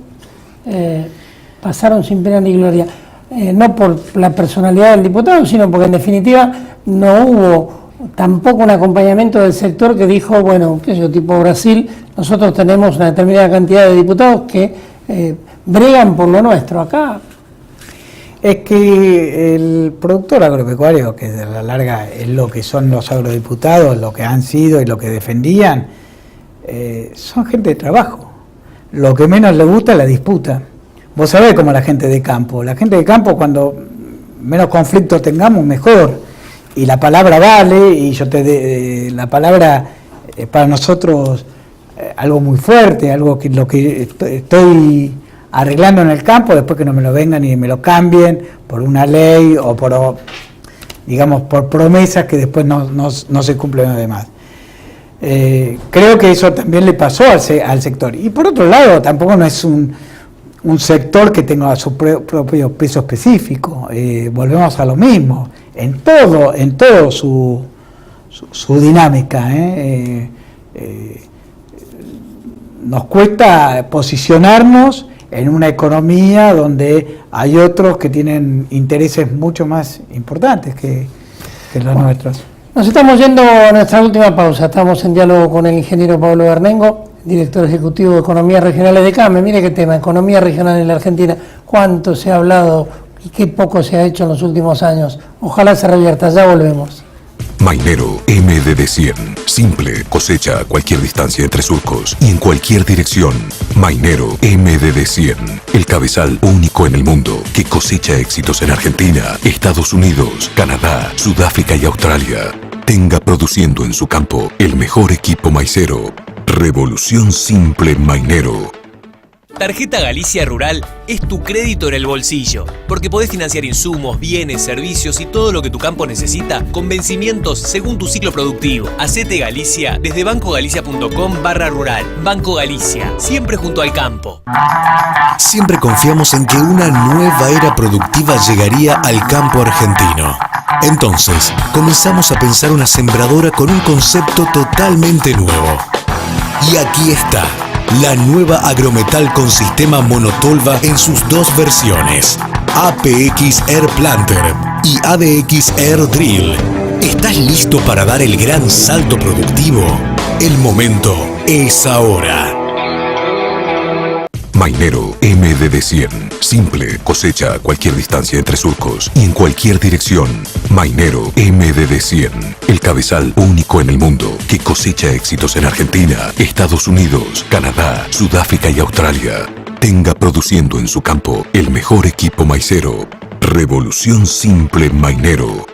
pasaron sin pena ni gloria. No por la personalidad del diputado, sino porque en definitiva no hubo tampoco un acompañamiento del sector que dijo, bueno, qué sé yo, tipo Brasil, nosotros tenemos una determinada cantidad de diputados que bregan por lo nuestro. Acá es que el productor agropecuario, que de la larga es lo que son los agrodiputados, lo que han sido y lo que defendían, son gente de trabajo. Lo que menos le gusta es la disputa. Vos sabés cómo la gente de campo, cuando menos conflictos tengamos, mejor. Y la palabra vale, y la palabra es para nosotros algo muy fuerte, algo que lo que estoy arreglando en el campo, después que no me lo vengan y me lo cambien por una ley o por promesas que después no se cumplen además. Creo que eso también le pasó al sector. Y por otro lado, tampoco no es un sector que tenga su propio peso específico. Volvemos a lo mismo, en todo su dinámica. Nos cuesta posicionarnos en una economía donde hay otros que tienen intereses mucho más importantes que los nuestros. Nos estamos yendo a nuestra última pausa. Estamos en diálogo con el ingeniero Pablo Bernengo, director ejecutivo de Economías Regionales de CAME. Mire qué tema, economía regional en la Argentina. Cuánto se ha hablado y qué poco se ha hecho en los últimos años. Ojalá se revierta. Ya volvemos. Mainero MDD 100. Simple, cosecha a cualquier distancia entre surcos y en cualquier dirección. Mainero MDD 100. El cabezal único en el mundo que cosecha éxitos en Argentina, Estados Unidos, Canadá, Sudáfrica y Australia. Tenga produciendo en su campo el mejor equipo maicero. Revolución Simple Mainero. Tarjeta Galicia Rural es tu crédito en el bolsillo, porque podés financiar insumos, bienes, servicios y todo lo que tu campo necesita con vencimientos según tu ciclo productivo. Hacete Galicia desde bancogalicia.com/rural. Banco Galicia, siempre junto al campo. Siempre confiamos en que una nueva era productiva llegaría al campo argentino. Entonces, comenzamos a pensar una sembradora con un concepto totalmente nuevo. Y aquí está. La nueva Agrometal con sistema monotolva en sus dos versiones, APX Air Planter y ADX Air Drill. ¿Estás listo para dar el gran salto productivo? El momento es ahora. Mainero MDD 100. Simple, cosecha a cualquier distancia entre surcos y en cualquier dirección. Mainero MDD 100. El cabezal único en el mundo que cosecha éxitos en Argentina, Estados Unidos, Canadá, Sudáfrica y Australia. Tenga produciendo en su campo el mejor equipo maicero. Revolución Simple Mainero.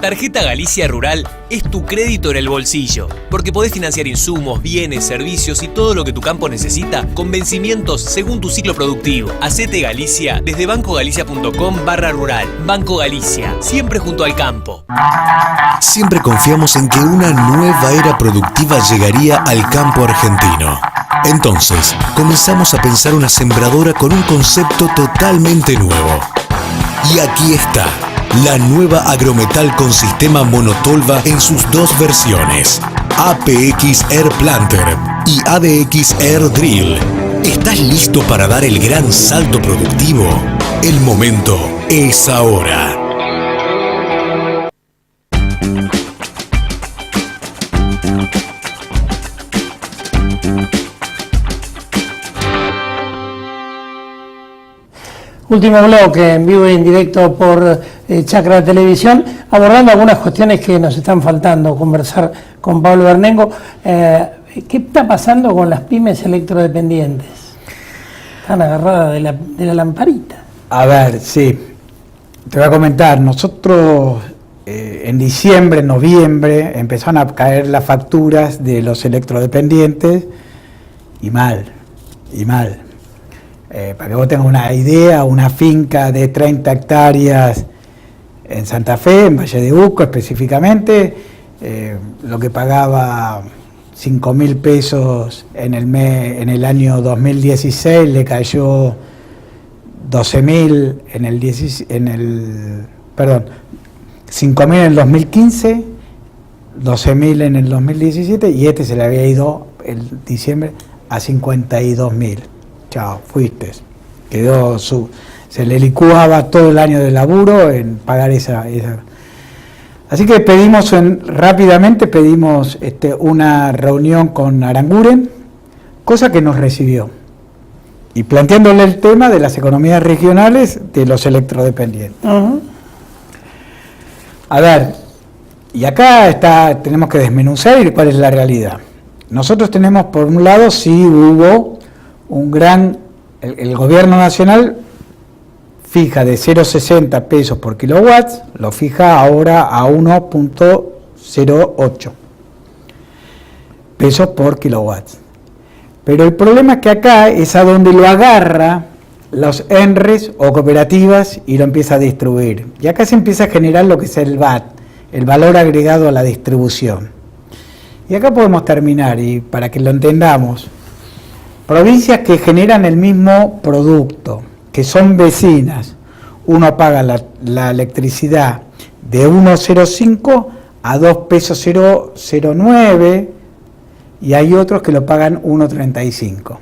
Tarjeta Galicia Rural es tu crédito en el bolsillo, porque podés financiar insumos, bienes, servicios y todo lo que tu campo necesita con vencimientos según tu ciclo productivo. Hacete Galicia desde bancogalicia.com/rural. Banco Galicia, siempre junto al campo. Siempre confiamos en que una nueva era productiva llegaría al campo argentino. Entonces, comenzamos a pensar una sembradora con un concepto totalmente nuevo. Y aquí está. La nueva Agrometal con sistema monotolva en sus dos versiones, APX Air Planter y ADX Air Drill. ¿Estás listo para dar el gran salto productivo? El momento es ahora. Último bloque en vivo y en directo por Chacra Televisión, abordando algunas cuestiones que nos están faltando, conversar con Pablo Bernengo. ¿Qué está pasando con las pymes electrodependientes? Están agarradas de la lamparita. A ver, sí. Te voy a comentar. Nosotros en diciembre, noviembre, empezaron a caer las facturas de los electrodependientes y mal. Para que vos tengas una idea, una finca de 30 hectáreas en Santa Fe, en Valle de Uco específicamente, lo que pagaba 5.000 pesos en el año 2016 le cayó 12.000 5.000 en el 2015, 12.000 en el 2017 y se le había ido en diciembre a 52.000. Chao, fuiste. Se le licuaba todo el año de laburo en pagar esa. Así que rápidamente pedimos una reunión con Aranguren, cosa que nos recibió. Y planteándole el tema de las economías regionales de los electrodependientes. Uh-huh. A ver, y acá tenemos que desmenuzar cuál es la realidad. Nosotros tenemos, por un lado, sí hubo el gobierno nacional fija de 0,60 pesos por kilowatts, lo fija ahora a 1,08 pesos por kilowatts. Pero el problema es que acá es a donde lo agarra los ENRES o cooperativas y lo empieza a distribuir. Y acá se empieza a generar lo que es el VAT, el valor agregado a la distribución. Y acá podemos terminar, y para que lo entendamos, provincias que generan el mismo producto, que son vecinas, uno paga la electricidad de 1,05 a 2 pesos 009 y hay otros que lo pagan 1,35.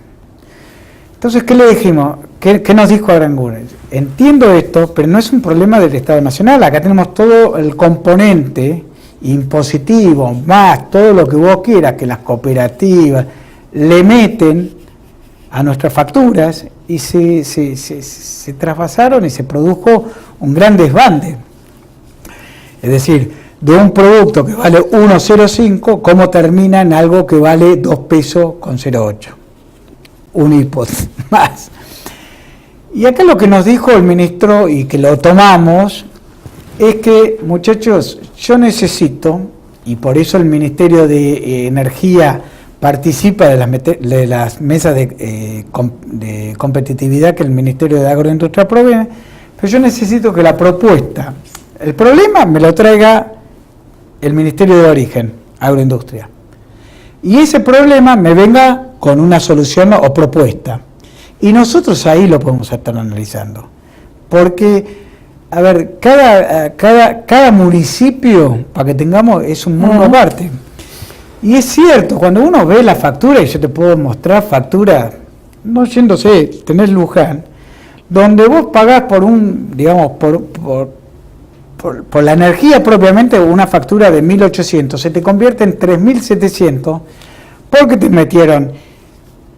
Entonces, ¿qué le dijimos? ¿Qué nos dijo Aranguren? Entiendo esto, pero no es un problema del Estado Nacional. Acá tenemos todo el componente impositivo, más todo lo que vos quieras, que las cooperativas le meten a nuestras facturas y se trasvasaron y se produjo un gran desbande. Es decir, de un producto que vale 1,05, ¿cómo termina en algo que vale 2 pesos con 0,8? Un hipótesis más. Y acá lo que nos dijo el ministro, y que lo tomamos, es que, muchachos, yo necesito, y por eso el Ministerio de Energía participa de las mesas de competitividad que el Ministerio de Agroindustria provee, pero yo necesito que la propuesta, el problema me lo traiga el Ministerio de Origen, Agroindustria, y ese problema me venga con una solución o propuesta, y nosotros ahí lo podemos estar analizando, porque, a ver, cada municipio, para que tengamos, es un mundo aparte. Y es cierto, cuando uno ve la factura, y yo te puedo mostrar factura, no yéndose, tenés Luján, donde vos pagás por por la energía propiamente, una factura de 1.800, se te convierte en 3.700, porque te metieron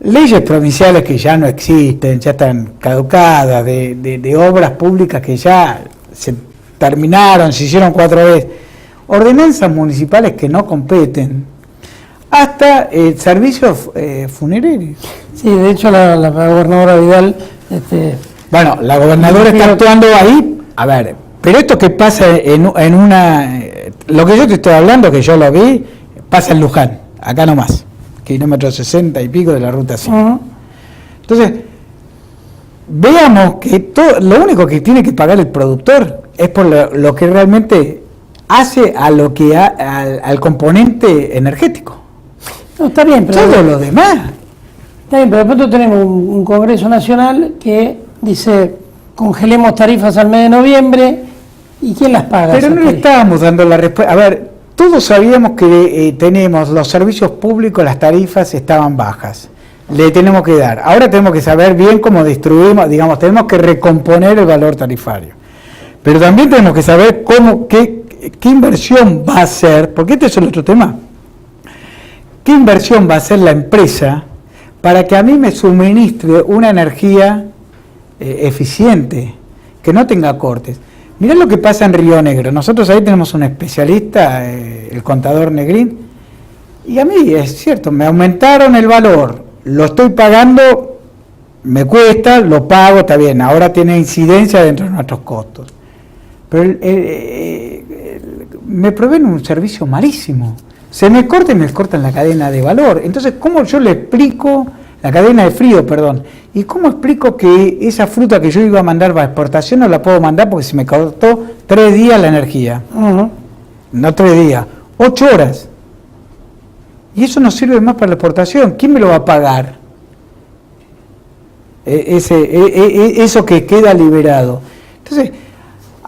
leyes provinciales que ya no existen, ya están caducadas, de obras públicas que ya se terminaron, se hicieron 4 veces, ordenanzas municipales que no competen, hasta servicios funerarios. Sí, de hecho la gobernadora Vidal... Bueno, la gobernadora está actuando ahí, a ver, pero esto que pasa en una... Lo que yo te estoy hablando, que yo lo vi, pasa en Luján, acá nomás, kilómetro 60 y pico de la ruta 5. Uh-huh. Entonces, veamos que lo único que tiene que pagar el productor es por lo que realmente hace al componente energético. No, está bien, pero todo lo demás. Está bien, pero de pronto tenemos un Congreso Nacional que dice congelemos tarifas al mes de noviembre, ¿y quién las paga? Pero no le estábamos dando la respuesta. A ver, todos sabíamos que tenemos los servicios públicos, las tarifas estaban bajas. Le tenemos que dar. Ahora tenemos que saber bien cómo distribuimos, digamos, tenemos que recomponer el valor tarifario. Pero también tenemos que saber qué inversión va a hacer, porque este es el otro tema. ¿Qué inversión va a hacer la empresa para que a mí me suministre una energía eficiente, que no tenga cortes? Mirá lo que pasa en Río Negro. Nosotros ahí tenemos un especialista, el contador Negrín, y a mí es cierto, me aumentaron el valor, lo estoy pagando me cuesta, lo pago, está bien, ahora tiene incidencia dentro de nuestros costos. Pero me proveen un servicio malísimo. Se me corta y me cortan la cadena de valor. Entonces, ¿cómo yo le explico, la cadena de frío, perdón, y cómo explico que esa fruta que yo iba a mandar para exportación no la puedo mandar porque se me cortó 3 días la energía? No 3 días, 8 horas. Y eso no sirve más para la exportación. ¿Quién me lo va a pagar? Eso que queda liberado. Entonces,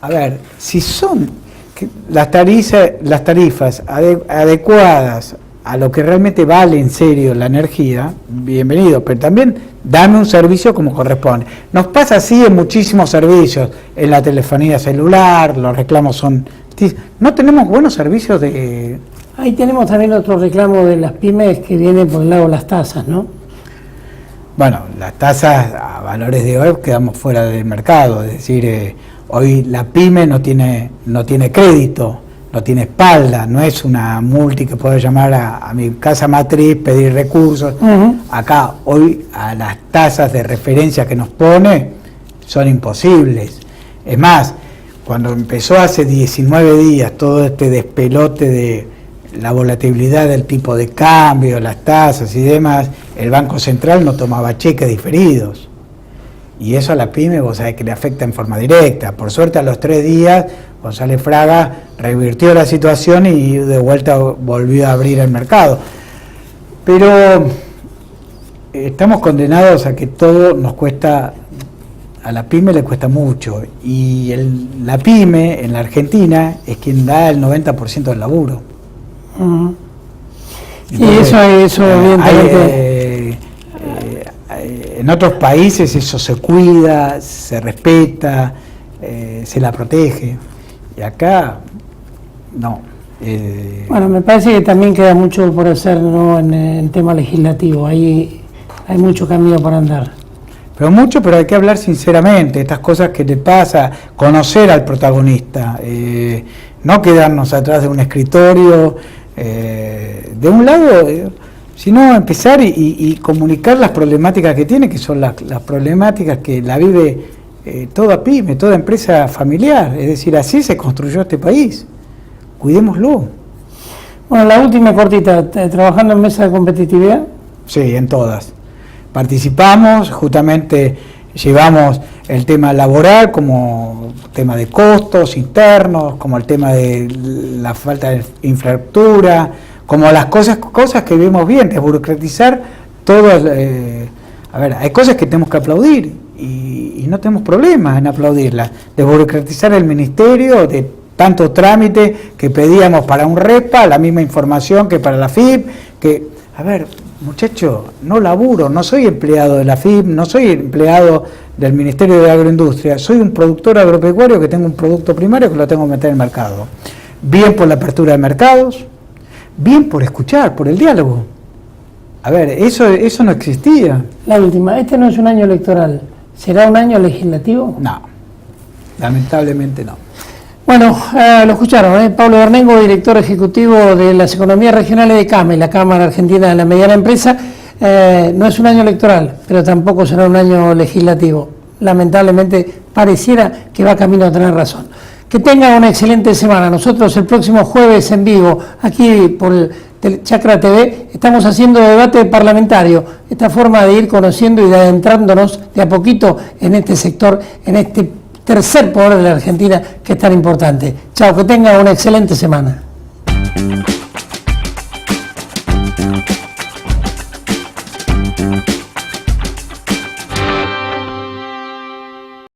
a ver, si son las tarifas adecuadas a lo que realmente vale en serio la energía, bienvenido, pero también dame un servicio como corresponde. Nos pasa así en muchísimos servicios, en la telefonía celular, los reclamos son... No tenemos buenos servicios de... Ahí tenemos también otro reclamo de las pymes que viene por el lado de las tasas, ¿no? Bueno, las tasas a valores de hoy quedamos fuera del mercado, es decir, hoy la pyme no tiene crédito, no tiene espalda, no es una multi que puedo llamar a mi casa matriz, pedir recursos. Acá hoy a las tasas de referencia que nos pone son imposibles. Es más, cuando empezó hace 19 días todo este despelote de la volatilidad del tipo de cambio, las tasas y demás, el Banco Central no tomaba cheques diferidos. Y eso a la pyme, vos sabés que le afecta en forma directa. Por suerte, a los 3 días, González Fraga revirtió la situación y de vuelta volvió a abrir el mercado. Pero estamos condenados a que todo nos cuesta, a la pyme le cuesta mucho. Y la pyme en la Argentina es quien da el 90% del laburo. Sí, eso evidentemente. En otros países eso se cuida, se respeta, se la protege. Y acá, no. Bueno, me parece que también queda mucho por hacer, ¿no? En el tema legislativo. Ahí hay mucho camino por andar. Pero hay que hablar sinceramente, estas cosas que te pasa, conocer al protagonista, no quedarnos atrás de un escritorio, de un lado, sino empezar y comunicar las problemáticas que tiene, que son las problemáticas que la vive toda pyme, toda empresa familiar. Es decir, así se construyó este país. Cuidémoslo. Bueno, la última cortita, ¿trabajando en mesa de competitividad? Sí, en todas. Participamos, justamente llevamos el tema laboral como tema de costos internos, como el tema de la falta de infraestructura, como las cosas que vemos bien, desburocratizar todas. A ver, hay cosas que tenemos que aplaudir y no tenemos problemas en aplaudirlas. Desburocratizar el ministerio de tanto trámite que pedíamos para un REPA, la misma información que para la FIP, que, a ver, muchacho, no laburo, no soy empleado de la FIP, no soy empleado del Ministerio de Agroindustria, soy un productor agropecuario que tengo un producto primario que lo tengo que meter en el mercado. Bien por la apertura de mercados, bien por escuchar, por el diálogo. A ver, eso no existía. La última, este no es un año electoral, ¿será un año legislativo? No, lamentablemente no. Bueno, lo escucharon, Pablo Bernengo, director ejecutivo de las economías regionales de CAME, la Cámara Argentina de la Mediana Empresa. No es un año electoral, pero tampoco será un año legislativo. Lamentablemente pareciera que va camino a tener razón. Que tenga una excelente semana. Nosotros el próximo jueves en vivo, aquí por Chacra TV, estamos haciendo debate parlamentario, esta forma de ir conociendo y de adentrándonos de a poquito en este sector, en este tercer poder de la Argentina que es tan importante. Chao, que tenga una excelente semana.